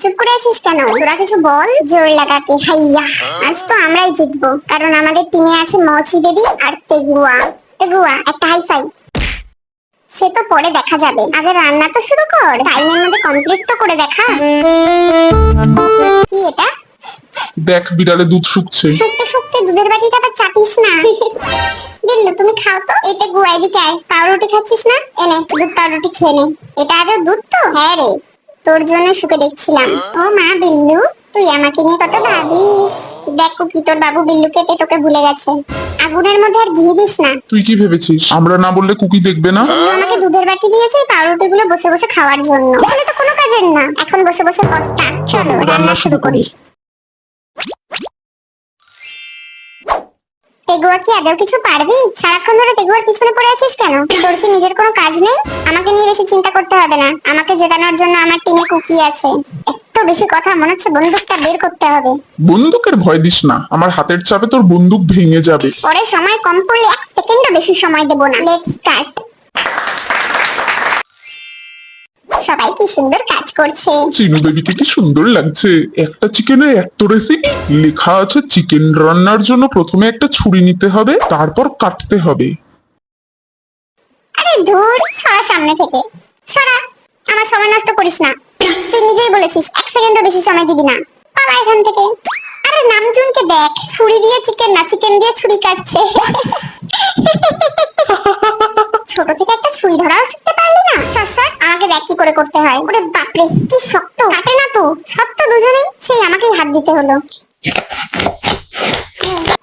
চুপ করে আছিস কেন? তোরা কিছু বল, জোর লাগাকে। হাইয়া, আজ তো আমরাই জিতবো, কারণ আমাদের টিমে আছে মচি বেবি আর তেগুয়া। তেগুয়া, একটা হাইফাই। সে তো পরে দেখা যাবে, আগে রান্না তো শুরু কর, টাইমের মধ্যে কমপ্লিট তো করে দেখা। কি এটা? দেখ বিড়ালে দুধ শুকছে। শুকতে শুকতে দুধের বাটিটা আবার চাপিস না। দিল্লু, তুমি খাও তো। এতে গুয়াই দিকে আয়। পাউরুটি খাচ্ছিস না? এনে দুধ পাউরুটি খেয়ে নে। এটা আগে দুধ তো? হ্যাঁ রে, তোর জন্য শুকে দেখছিলাম। ও মা বিল্লু, তুই আমাকে নিয়ে কত ভাবিস। দেখ কুকি, তোর বাবু বিল্লুকে পেয়ে তোকে ভুলে গেছে। আগুনের মধ্যে আর ঘি দিস না। তুই কি ভেবেছিস আমরা না বললে কুকি দেখবে না? বিল্লু আমাকে দুধের বাটি দিয়েছে এই পাউরুটি গুলো বসে বসে খাওয়ার জন্য। এখানে তো কোনো কাজের না, এখন বসে বসে পস্তা। চলো রান্না শুরু করি। তেগুয়া, কি আদৌ কিছু পারবি? সারাক্ষণ ধরে তেগুয়ার পিছনে পড়ে আছিস কেন? তোর কি নিজের কোনো কাজ নেই? আমাকে নিয়ে বেশি চিন্তা করতে হবে না, আমাকে জেতানোর জন্য আমার টিমে কুকি আছে। এত বেশি কথা, মনে হচ্ছে বন্দুকটা বের করতে হবে। বন্দুকের ভয় দিস না, আমার হাতের চাপে তোর বন্দুক ভেঙে যাবে। পরে সময় কম পড়লে 1 সেকেন্ডও বেশি সময় দেব না। Let's start. সবাই কি সুন্দর কাজ করছে। চিনু বেবিকে কি সুন্দর লাগছে। একটা চিকেনে এত রেসিপি লেখা আছে। চিকেন রান্নার জন্য প্রথমে একটা ছুরি নিতে হবে, তারপর কাটতে হবে। আরে ধুর, সরা সামনে থেকে সরা। আমার সময় নষ্ট করিস না। তুই নিজেই বলেছিস 1 সেকেন্ডও বেশি সময় দিবি না। পালা এখান থেকে। আরে নামজুনকে দেখ, ছুরি দিয়ে চিকেন না, চিকেন দিয়ে ছুরি কাটছে। ছোট থেকে একটা ছুরি ধরাও শিখতে পারলি না? সর, আমাকে দেখ কি করে করতে হয়। ওরে বাপরে, কি শক্ত। কাটে না তো, শক্ত দুজনেই। সেই আমাকেই হাত দিতে হলো।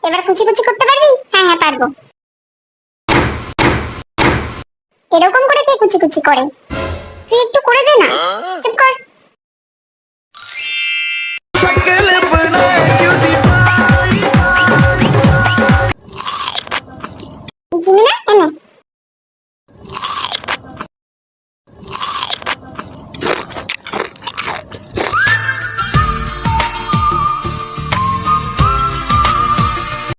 এবার কুচি কুচি করতে পারবি? হ্যাঁ হ্যাঁ, পারবো। এরকম করে কে কুচি কুচি করে? তুই একটু করে দে না। চুপ কর।